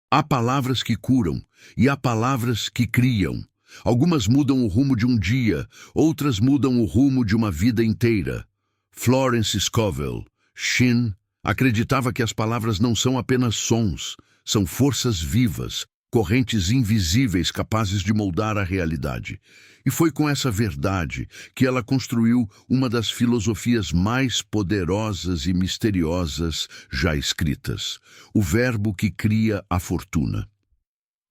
Há palavras que curam e há palavras que criam. Algumas mudam o rumo de um dia, outras mudam o rumo de uma vida inteira. Florence Scovel, Shin, acreditava que as palavras não são apenas sons, são forças vivas, correntes invisíveis capazes de moldar a realidade. E foi com essa verdade que ela construiu uma das filosofias mais poderosas e misteriosas já escritas, o verbo que cria a fortuna.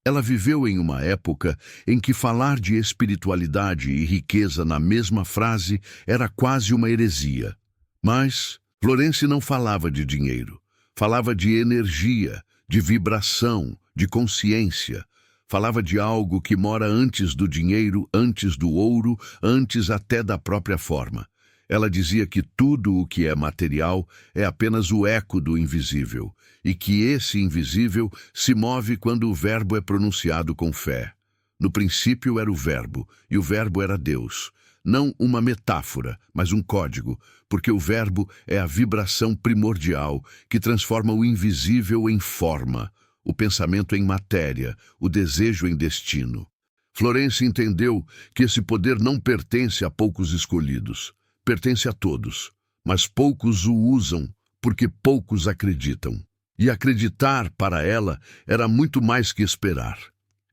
Ela viveu em uma época em que falar de espiritualidade e riqueza na mesma frase era quase uma heresia. Mas Florence não falava de dinheiro, falava de energia, de vibração, de consciência. Falava de algo que mora antes do dinheiro, antes do ouro, antes até da própria forma. Ela dizia que tudo o que é material é apenas o eco do invisível, e que esse invisível se move quando o verbo é pronunciado com fé. No princípio era o verbo, e o verbo era Deus. Não uma metáfora, mas um código, porque o verbo é a vibração primordial que transforma o invisível em forma, o pensamento em matéria, o desejo em destino. Florence entendeu que esse poder não pertence a poucos escolhidos. Pertence a todos, mas poucos o usam porque poucos acreditam. E acreditar, para ela, era muito mais que esperar.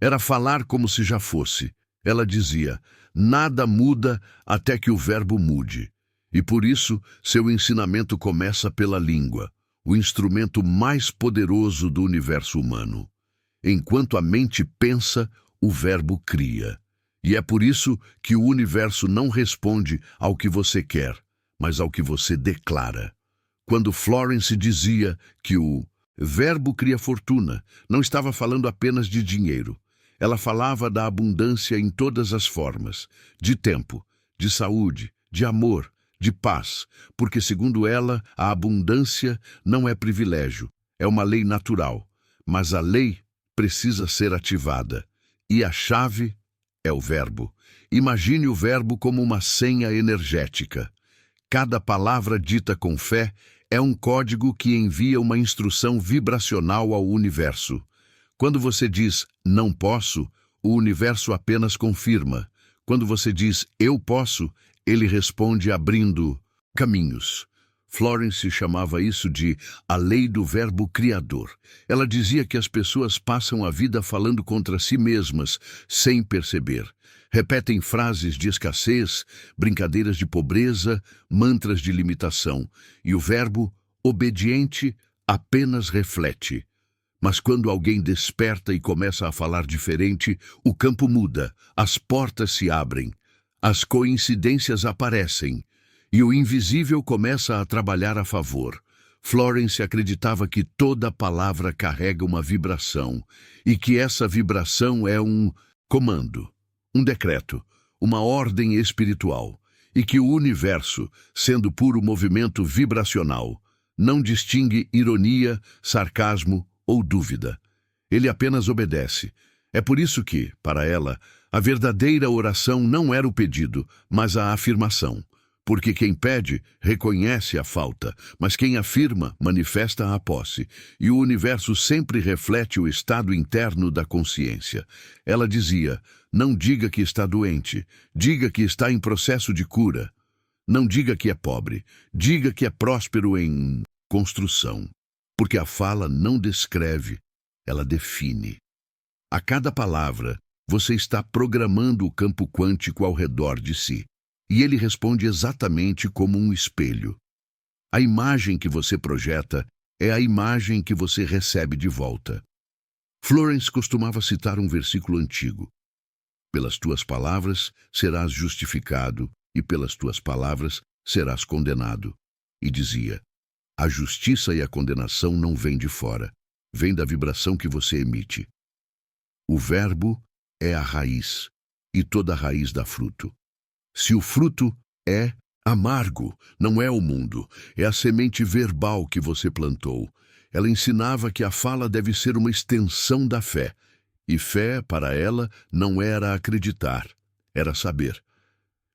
Era falar como se já fosse. Ela dizia, nada muda até que o verbo mude. E por isso, seu ensinamento começa pela língua, o instrumento mais poderoso do universo humano. Enquanto a mente pensa, o verbo cria. E é por isso que o universo não responde ao que você quer, mas ao que você declara. Quando Florence dizia que o verbo cria fortuna, não estava falando apenas de dinheiro. Ela falava da abundância em todas as formas, de tempo, de saúde, de amor, de paz, porque, segundo ela, a abundância não é privilégio, é uma lei natural, mas a lei precisa ser ativada, e a chave é o verbo. Imagine o verbo como uma senha energética. Cada palavra dita com fé é um código que envia uma instrução vibracional ao universo. Quando você diz não posso, o universo apenas confirma. Quando você diz eu posso, ele responde abrindo caminhos. Florence chamava isso de a lei do verbo criador. Ela dizia que as pessoas passam a vida falando contra si mesmas, sem perceber. Repetem frases de escassez, brincadeiras de pobreza, mantras de limitação. E o verbo obediente apenas reflete. Mas quando alguém desperta e começa a falar diferente, o campo muda, as portas se abrem, as coincidências aparecem. E o invisível começa a trabalhar a favor. Florence acreditava que toda palavra carrega uma vibração, e que essa vibração é um comando, um decreto, uma ordem espiritual, e que o universo, sendo puro movimento vibracional, não distingue ironia, sarcasmo ou dúvida. Ele apenas obedece. É por isso que, para ela, a verdadeira oração não era o pedido, mas a afirmação. Porque quem pede, reconhece a falta, mas quem afirma, manifesta a posse. E o universo sempre reflete o estado interno da consciência. Ela dizia, não diga que está doente, diga que está em processo de cura. Não diga que é pobre, diga que é próspero em construção. Porque a fala não descreve, ela define. A cada palavra, você está programando o campo quântico ao redor de si. E ele responde exatamente como um espelho. A imagem que você projeta é a imagem que você recebe de volta. Florence costumava citar um versículo antigo. Pelas tuas palavras serás justificado, e pelas tuas palavras serás condenado. E dizia, a justiça e a condenação não vêm de fora, vêm da vibração que você emite. O verbo é a raiz, e toda raiz dá fruto. Se o fruto é amargo, não é o mundo, é a semente verbal que você plantou. Ela ensinava que a fala deve ser uma extensão da fé. E fé, para ela, não era acreditar, era saber.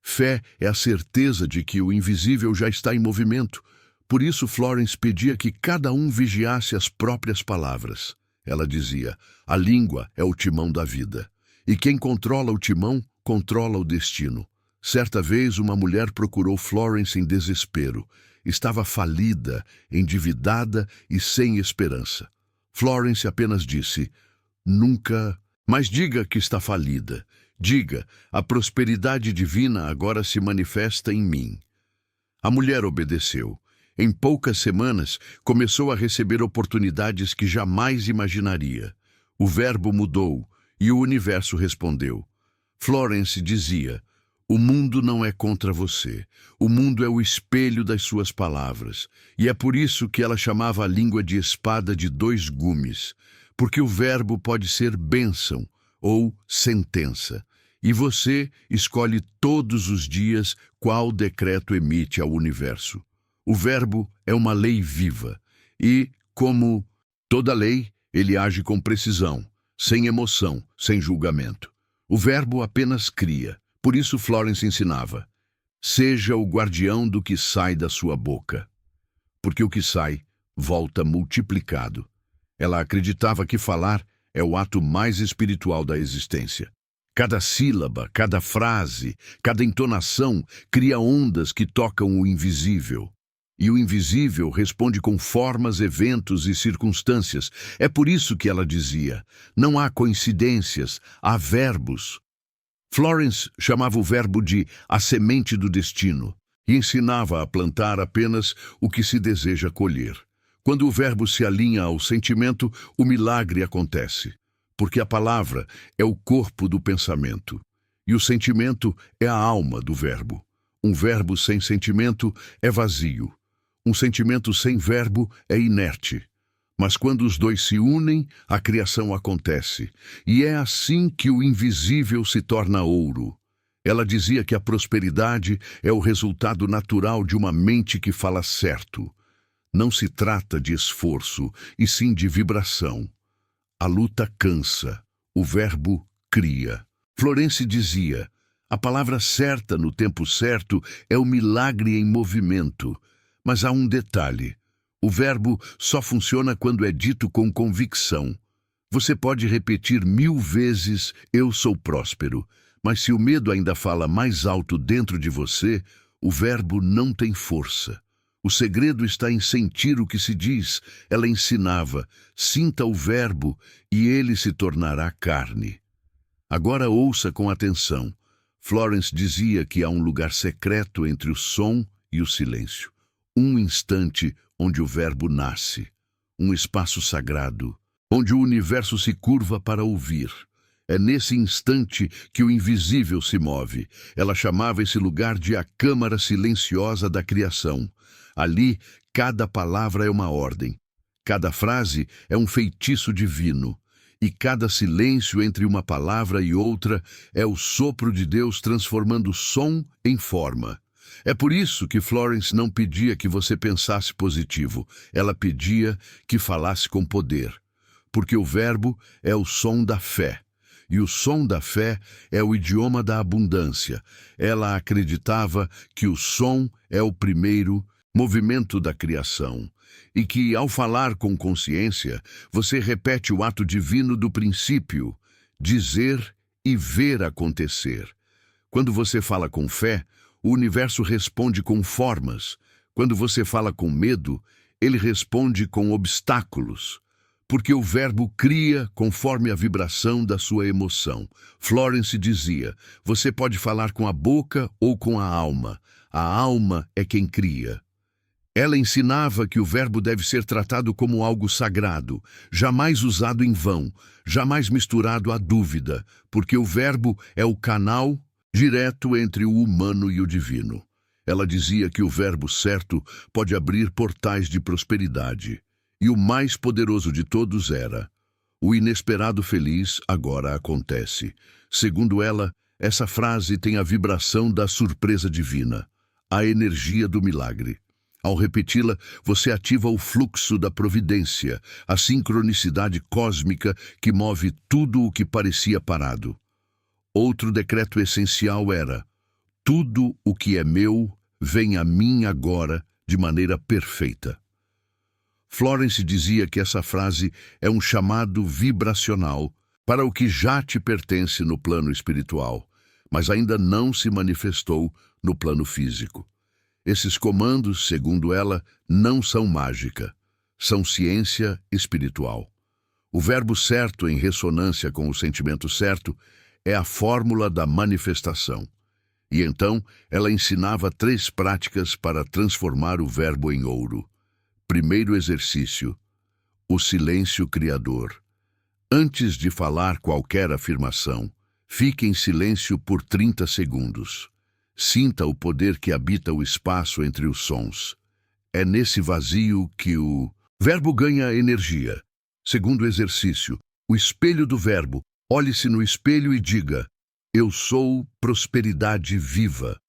Fé é a certeza de que o invisível já está em movimento. Por isso Florence pedia que cada um vigiasse as próprias palavras. Ela dizia: a língua é o timão da vida. E quem controla o timão, controla o destino. Certa vez, uma mulher procurou Florence em desespero. Estava falida, endividada e sem esperança. Florence apenas disse: nunca... Mas diga que está falida. Diga, a prosperidade divina agora se manifesta em mim. A mulher obedeceu. Em poucas semanas, começou a receber oportunidades que jamais imaginaria. O verbo mudou e o universo respondeu. Florence dizia: o mundo não é contra você. O mundo é o espelho das suas palavras. E é por isso que ela chamava a língua de espada de dois gumes. Porque o verbo pode ser bênção ou sentença. E você escolhe todos os dias qual decreto emite ao universo. O verbo é uma lei viva. E, como toda lei, ele age com precisão, sem emoção, sem julgamento. O verbo apenas cria. Por isso Florence ensinava: seja o guardião do que sai da sua boca. Porque o que sai volta multiplicado. Ela acreditava que falar é o ato mais espiritual da existência. Cada sílaba, cada frase, cada entonação cria ondas que tocam o invisível. E o invisível responde com formas, eventos e circunstâncias. É por isso que ela dizia: não há coincidências, há verbos. Florence chamava o verbo de a semente do destino e ensinava a plantar apenas o que se deseja colher. Quando o verbo se alinha ao sentimento, o milagre acontece, porque a palavra é o corpo do pensamento e o sentimento é a alma do verbo. Um verbo sem sentimento é vazio. Um sentimento sem verbo é inerte. Mas quando os dois se unem, a criação acontece. E é assim que o invisível se torna ouro. Ela dizia que a prosperidade é o resultado natural de uma mente que fala certo. Não se trata de esforço, e sim de vibração. A luta cansa, o verbo cria. Florence dizia: a palavra certa no tempo certo é o milagre em movimento. Mas há um detalhe: o verbo só funciona quando é dito com convicção. Você pode repetir 1000 vezes eu sou próspero, mas se o medo ainda fala mais alto dentro de você, o verbo não tem força. O segredo está em sentir o que se diz. Ela ensinava: sinta o verbo e ele se tornará carne. Agora ouça com atenção. Florence dizia que há um lugar secreto entre o som e o silêncio. Um instante onde o verbo nasce. Um espaço sagrado, onde o universo se curva para ouvir. É nesse instante que o invisível se move. Ela chamava esse lugar de a câmara silenciosa da criação. Ali, cada palavra é uma ordem. Cada frase é um feitiço divino. E cada silêncio entre uma palavra e outra é o sopro de Deus transformando som em forma. É por isso que Florence não pedia que você pensasse positivo. Ela pedia que falasse com poder. Porque o verbo é o som da fé. E o som da fé é o idioma da abundância. Ela acreditava que o som é o primeiro movimento da criação. E que, ao falar com consciência, você repete o ato divino do princípio: dizer e ver acontecer. Quando você fala com fé, o universo responde com formas. Quando você fala com medo, ele responde com obstáculos. Porque o verbo cria conforme a vibração da sua emoção. Florence dizia: você pode falar com a boca ou com a alma. A alma é quem cria. Ela ensinava que o verbo deve ser tratado como algo sagrado, jamais usado em vão, jamais misturado à dúvida, porque o verbo é o canal direto entre o humano e o divino. Ela dizia que o verbo certo pode abrir portais de prosperidade. E o mais poderoso de todos era: o inesperado feliz agora acontece. Segundo ela, essa frase tem a vibração da surpresa divina, a energia do milagre. Ao repeti-la, você ativa o fluxo da providência, a sincronicidade cósmica que move tudo o que parecia parado. Outro decreto essencial era: tudo o que é meu vem a mim agora de maneira perfeita. Florence dizia que essa frase é um chamado vibracional para o que já te pertence no plano espiritual, mas ainda não se manifestou no plano físico. Esses comandos, segundo ela, não são mágica, são ciência espiritual. O verbo certo em ressonância com o sentimento certo é a fórmula da manifestação. E então ela ensinava 3 práticas para transformar o verbo em ouro. Primeiro exercício: o silêncio criador. Antes de falar qualquer afirmação, fique em silêncio por 30 segundos. Sinta o poder que habita o espaço entre os sons. É nesse vazio que o verbo ganha energia. Segundo exercício: o espelho do verbo. Olhe-se no espelho e diga: eu sou prosperidade viva.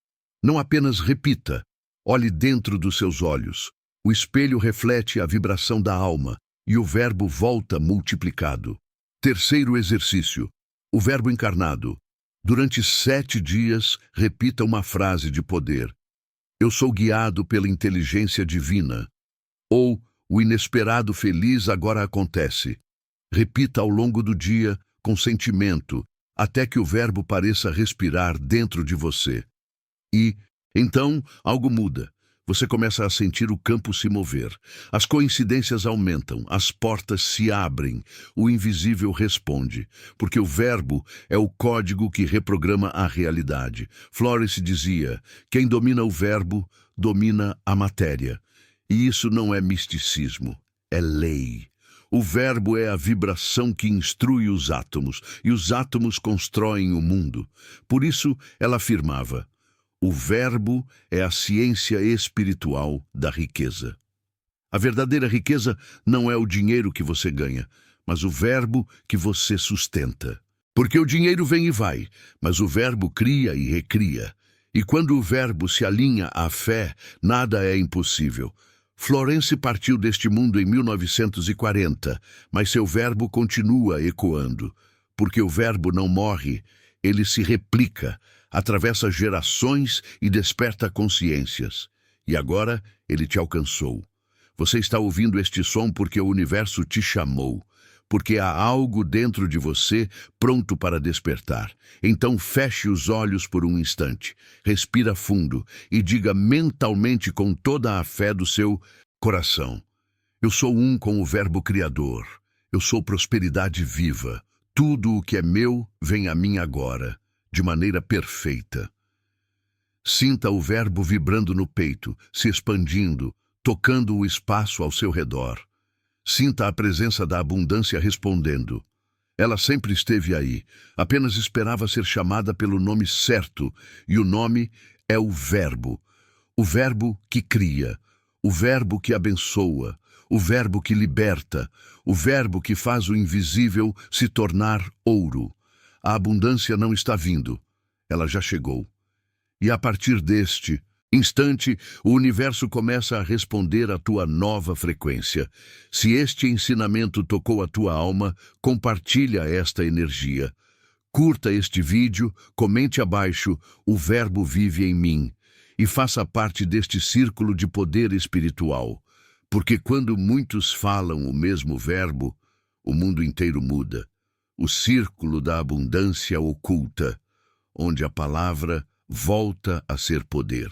Não apenas repita, olhe dentro dos seus olhos. O espelho reflete a vibração da alma e o verbo volta multiplicado. Terceiro exercício: o verbo encarnado. Durante 7 dias, repita uma frase de poder. Eu sou guiado pela inteligência divina. Ou, o inesperado feliz agora acontece. Repita ao longo do dia, com sentimento, até que o verbo pareça respirar dentro de você. E, então, algo muda. Você começa a sentir o campo se mover. As coincidências aumentam, as portas se abrem, o invisível responde, porque o verbo é o código que reprograma a realidade. Florence dizia: quem domina o verbo, domina a matéria. E isso não é misticismo, é lei. O verbo é a vibração que instrui os átomos, e os átomos constroem o mundo. Por isso, ela afirmava: o verbo é a ciência espiritual da riqueza. A verdadeira riqueza não é o dinheiro que você ganha, mas o verbo que você sustenta. Porque o dinheiro vem e vai, mas o verbo cria e recria. E quando o verbo se alinha à fé, nada é impossível. Florence partiu deste mundo em 1940, mas seu verbo continua ecoando. Porque o verbo não morre, ele se replica, atravessa gerações e desperta consciências. E agora ele te alcançou. Você está ouvindo este som porque o universo te chamou, porque há algo dentro de você pronto para despertar. Então feche os olhos por um instante, respira fundo e diga mentalmente com toda a fé do seu coração: eu sou um com o verbo criador, eu sou prosperidade viva. Tudo o que é meu vem a mim agora, de maneira perfeita. Sinta o verbo vibrando no peito, se expandindo, tocando o espaço ao seu redor. Sinta a presença da abundância respondendo. Ela sempre esteve aí, apenas esperava ser chamada pelo nome certo, e o nome é o verbo que cria, o verbo que abençoa, o verbo que liberta, o verbo que faz o invisível se tornar ouro. A abundância não está vindo, ela já chegou. E a partir deste instante, o universo começa a responder à tua nova frequência. Se este ensinamento tocou a tua alma, compartilha esta energia. Curta este vídeo, comente abaixo: o verbo vive em mim, e faça parte deste círculo de poder espiritual. Porque quando muitos falam o mesmo verbo, o mundo inteiro muda. O círculo da abundância oculta, onde a palavra volta a ser poder.